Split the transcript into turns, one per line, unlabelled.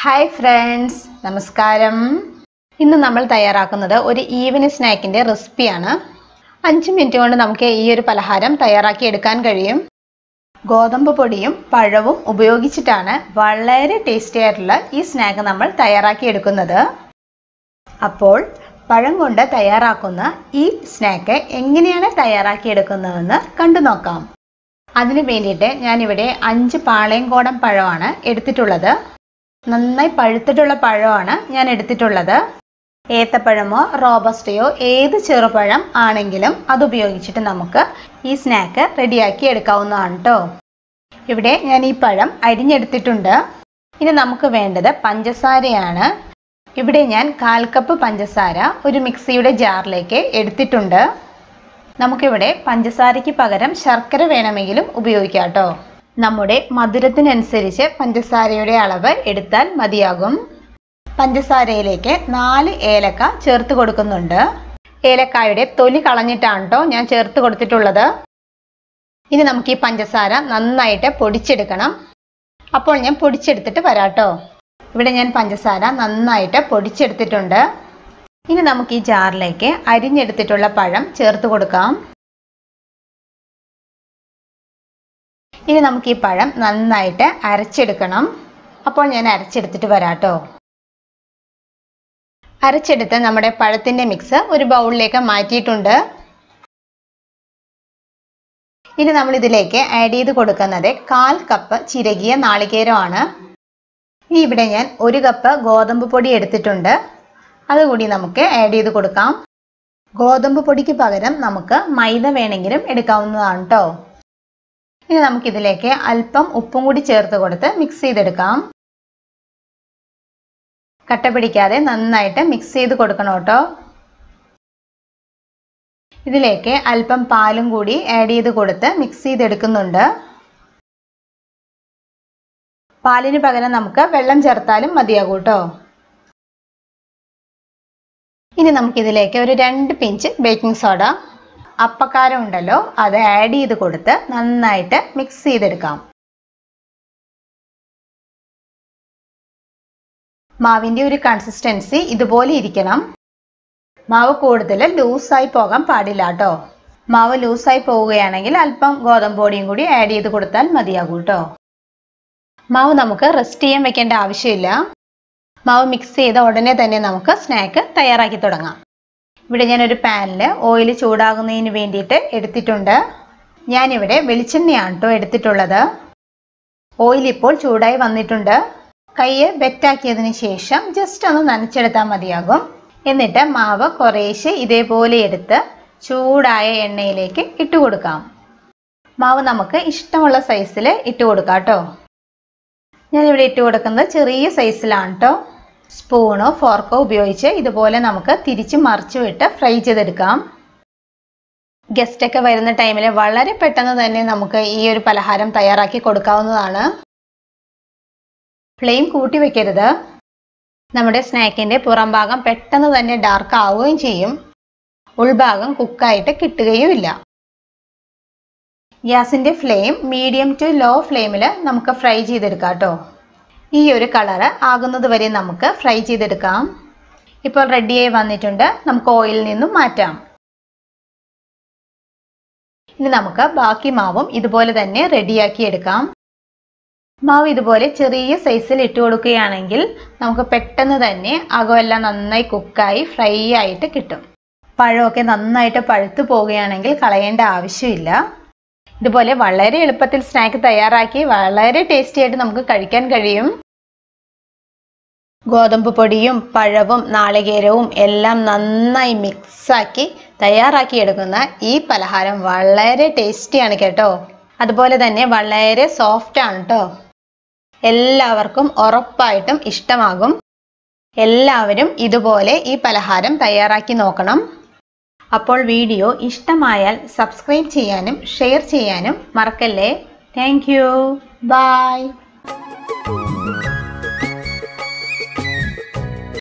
Hi friends, നമസ്കാരം. ഇന്ന് നമ്മൾ തയ്യാറാക്കുന്നത് ഒരു ഈവനിംഗ് സ്നാക്കിൻ്റെ റെസിപ്പിയാണ്. 5 മിനിറ്റ് കൊണ്ട് നമുക്ക് ഈ ഒരു പലഹാരം തയ്യാറാക്കി എടുക്കാൻ കഴിയും. ഗോതമ്പ് പൊടിയും പഴവും ഉപയോഗിച്ചിട്ടാണ് വളരെ ടേസ്റ്റി ആയിട്ടുള്ള ഈ സ്നാക്ക് നമ്മൾ തയ്യാറാക്കി എടുക്കുന്നത്. അപ്പോൾ പഴം കൊണ്ട് തയ്യാറാക്കുന്ന ഈ സ്നാക്ക് എങ്ങനെയാണ് തയ്യാറാക്കി എടുക്കുന്നതെന്ന് കണ്ടു നോക്കാം. അതിനു വേണ്ടിയിട്ട് ഞാനിവിടെ 5 പാളയംകോടൻ പഴമാണ് എടുത്തിട്ടുള്ളത്. നന്നായി പഴുത്തിട്ടുള്ള പഴമാണ് ഞാൻ എടുത്തിട്ടുള്ളത്. ഏത്തപ്പഴമോ റോബസ്റ്റയോ ഏത് ചെറുപഴം ആണെങ്കിലും അതുപയോഗിച്ചിട്ട് നമുക്ക് ഈ സ്നാക്ക് റെഡിയാക്കി എടുക്കാവുന്നതാണ് കേട്ടോ. ഇവിടെ ഞാൻ ഈ പഴം അരിഞ്ഞെടുത്തിട്ടുണ്ട്. ഇനി നമുക്ക് വേണ്ടത് പഞ്ചസാരയാണ്. ഇവിടെ ഞാൻ 1/4 കപ്പ് പഞ്ചസാര ഒരു മിക്സിയുടെ ജാറിലേക്ക് എടുത്തിട്ടുണ്ട്. നമുക്കിവിടെ പഞ്ചസാരയ്ക്ക് പകരം ശർക്കര വേണമെങ്കിലും ഉപയോഗിക്കാം കേട്ടോ. നമ്മുടെ മധുരത്തിനനുസരിച്ച് പഞ്ചസാരയുടെ അളവ് എടുത്താൽ മതിയാകും. പഞ്ചസാരയിലേക്ക് 4 ഏലക്ക ചേർത്ത് കൊടുക്കുന്നുണ്ട്. ഏലക്കായുടെ തൊലി കളഞ്ഞിട്ടാണ് കേട്ടോ ഞാൻ ചേർത്ത് കൊടുത്തിട്ടുള്ളത്. ഇനി നമുക്ക് ഈ പഞ്ചസാര നന്നായിട്ട് പൊടിച്ചെടുക്കണം. അപ്പോൾ ഞാൻ പൊടിച്ചെടുത്തിട്ട് വരാം കേട്ടോ. ഇവിടെ ഞാൻ പഞ്ചസാര നന്നായിട്ട് പൊടിച്ചെടുത്തിട്ടുണ്ട്. ഇനി നമുക്ക് ഈ ജാറിലേക്ക് അരിഞ്ഞെടുത്തിട്ടുള്ള പഴം ചേർത്ത് കൊടുക്കാം. ഇനി നമുക്ക് ഈ പഴം നന്നായിട്ട് അരച്ചെടുക്കണം. അപ്പോൾ ഞാൻ അരച്ചെടുത്തിട്ട് വരാം കേട്ടോ. അരച്ചെടുത്ത് നമ്മുടെ പഴത്തിൻ്റെ മിക്സ് ഒരു ബൗളിലേക്ക് മാറ്റിയിട്ടുണ്ട്. ഇനി നമ്മൾ ഇതിലേക്ക് ആഡ് ചെയ്ത് കൊടുക്കുന്നത് 1/4 കപ്പ് ചിരകിയ നാളികേരമാണ്. ഇനി ഇവിടെ ഞാൻ 1 കപ്പ് ഗോതമ്പ് പൊടി എടുത്തിട്ടുണ്ട്. അതുകൂടി നമുക്ക് ആഡ് ചെയ്ത് കൊടുക്കാം. ഗോതമ്പ് പൊടിക്ക് പകരം നമുക്ക് മൈദ വേണമെങ്കിലും എടുക്കാവുന്നതാണ് കേട്ടോ. ഇനി നമുക്കിതിലേക്ക് അല്പം ഉപ്പും കൂടി ചേർത്ത് കൊടുത്ത് മിക്സ് ചെയ്തെടുക്കാം. കട്ട പിടിക്കാതെ നന്നായിട്ട് മിക്സ് ചെയ്ത് കൊടുക്കണം കേട്ടോ. ഇതിലേക്ക് അല്പം പാലും കൂടി ആഡ് ചെയ്ത് കൊടുത്ത് മിക്സ് ചെയ്തെടുക്കുന്നുണ്ട്. പാലിന് പകരം നമുക്ക് വെള്ളം ചേർത്താലും മതിയാകും കേട്ടോ. ഇനി നമുക്കിതിലേക്ക് ഒരു 2 പിഞ്ച് ബേക്കിംഗ് സോഡ, അപ്പക്കാരം ഉണ്ടല്ലോ, അത് ആഡ് ചെയ്ത് കൊടുത്ത് നന്നായിട്ട് മിക്സ് ചെയ്തെടുക്കാം. മാവിൻ്റെ ഒരു കൺസിസ്റ്റൻസി ഇതുപോലെ ഇരിക്കണം. മാവ് കൂടുതൽ ലൂസായി പോകാൻ പാടില്ല കേട്ടോ. മാവ് ലൂസായി പോവുകയാണെങ്കിൽ അല്പം ഗോതമ്പ് പൊടിയും കൂടി ആഡ് ചെയ്ത് കൊടുത്താൽ മതിയാകും കേട്ടോ. മാവ് നമുക്ക് റെസ്റ്റ് ചെയ്യാൻ വെക്കേണ്ട ആവശ്യമില്ല. മാവ് മിക്സ് ചെയ്ത ഉടനെ തന്നെ നമുക്ക് സ്നാക്ക് തയ്യാറാക്കി തുടങ്ങാം. ഇവിടെ ഞാനൊരു പാനിൽ ഓയിൽ ചൂടാകുന്നതിന് വേണ്ടിയിട്ട് എടുത്തിട്ടുണ്ട്. ഞാനിവിടെ വെളിച്ചെണ്ണയാണ് കേട്ടോ എടുത്തിട്ടുള്ളത്. ഓയിൽ ഇപ്പോൾ ചൂടായി വന്നിട്ടുണ്ട്. കൈ വെറ്റാക്കിയതിന് ശേഷം ജസ്റ്റ് ഒന്ന് നനച്ചെടുത്താൽ മതിയാകും. എന്നിട്ട് മാവ് കുറേശ്ശെ ഇതേപോലെ എടുത്ത് ചൂടായ എണ്ണയിലേക്ക് ഇട്ട് കൊടുക്കാം. മാവ് നമുക്ക് ഇഷ്ടമുള്ള സൈസിൽ ഇട്ട് കൊടുക്കാം കേട്ടോ. ഞാനിവിടെ ഇട്ട് കൊടുക്കുന്നത് ചെറിയ സൈസിലാണ് കേട്ടോ. സ്പൂണോ ഫോർക്കോ ഉപയോഗിച്ച് ഇതുപോലെ നമുക്ക് തിരിച്ച് മറിച്ചു വിട്ട് ഫ്രൈ ചെയ്തെടുക്കാം. ഗസ്റ്റൊക്കെ വരുന്ന ടൈമിൽ വളരെ പെട്ടെന്ന് തന്നെ നമുക്ക് ഈ ഒരു പലഹാരം തയ്യാറാക്കി കൊടുക്കാവുന്നതാണ്. ഫ്ലെയിം കൂട്ടി വെക്കരുത്. നമ്മുടെ സ്നാക്കിൻ്റെ പുറം ഭാഗം പെട്ടെന്ന് തന്നെ ഡാർക്ക് ആവുകയും ചെയ്യും. ഉൾഭാഗം കുക്കായിട്ട് കിട്ടുകയുമില്ല. ഗ്യാസിൻ്റെ ഫ്ലെയിം മീഡിയം ടു ലോ ഫ്ലെയിമിൽ നമുക്ക് ഫ്രൈ ചെയ്തെടുക്കാം കേട്ടോ. ഈ ഒരു കളറ് ആകുന്നത് വരെ നമുക്ക് ഫ്രൈ ചെയ്തെടുക്കാം. ഇപ്പോൾ റെഡിയായി വന്നിട്ടുണ്ട്. നമുക്ക് ഓയിലിൽ നിന്നും മാറ്റാം. ഇനി നമുക്ക് ബാക്കി മാവും ഇതുപോലെ തന്നെ റെഡിയാക്കി എടുക്കാം. മാവ് ഇതുപോലെ ചെറിയ സൈസിൽ ഇട്ട് കൊടുക്കുകയാണെങ്കിൽ നമുക്ക് പെട്ടെന്ന് തന്നെ അകമെല്ലാം നന്നായി കുക്കായി ഫ്രൈ ആയിട്ട് കിട്ടും. പഴമൊക്കെ നന്നായിട്ട് പഴുത്തു പോവുകയാണെങ്കിൽ കളയേണ്ട ആവശ്യമില്ല. ഇതുപോലെ വളരെ എളുപ്പത്തിൽ സ്നാക്ക് തയ്യാറാക്കി വളരെ ടേസ്റ്റി ആയിട്ട് നമുക്ക് കഴിക്കാൻ കഴിയും. ഗോതമ്പ് പൊടിയും പഴവും നാളികേരവും എല്ലാം നന്നായി മിക്സാക്കി തയ്യാറാക്കി എടുക്കുന്ന ഈ പലഹാരം വളരെ ടേസ്റ്റിയാണ് കേട്ടോ. അതുപോലെ തന്നെ വളരെ സോഫ്റ്റ് ആണ് കേട്ടോ. എല്ലാവർക്കും ഉറപ്പായിട്ടും ഇഷ്ടമാകും. എല്ലാവരും ഇതുപോലെ ഈ പലഹാരം തയ്യാറാക്കി നോക്കണം. അപ്പോൾ വീഡിയോ ഇഷ്ടമായാൽ സബ്സ്ക്രൈബ് ചെയ്യാനും ഷെയർ ചെയ്യാനും മറക്കല്ലേ. Thank you. ബൈ.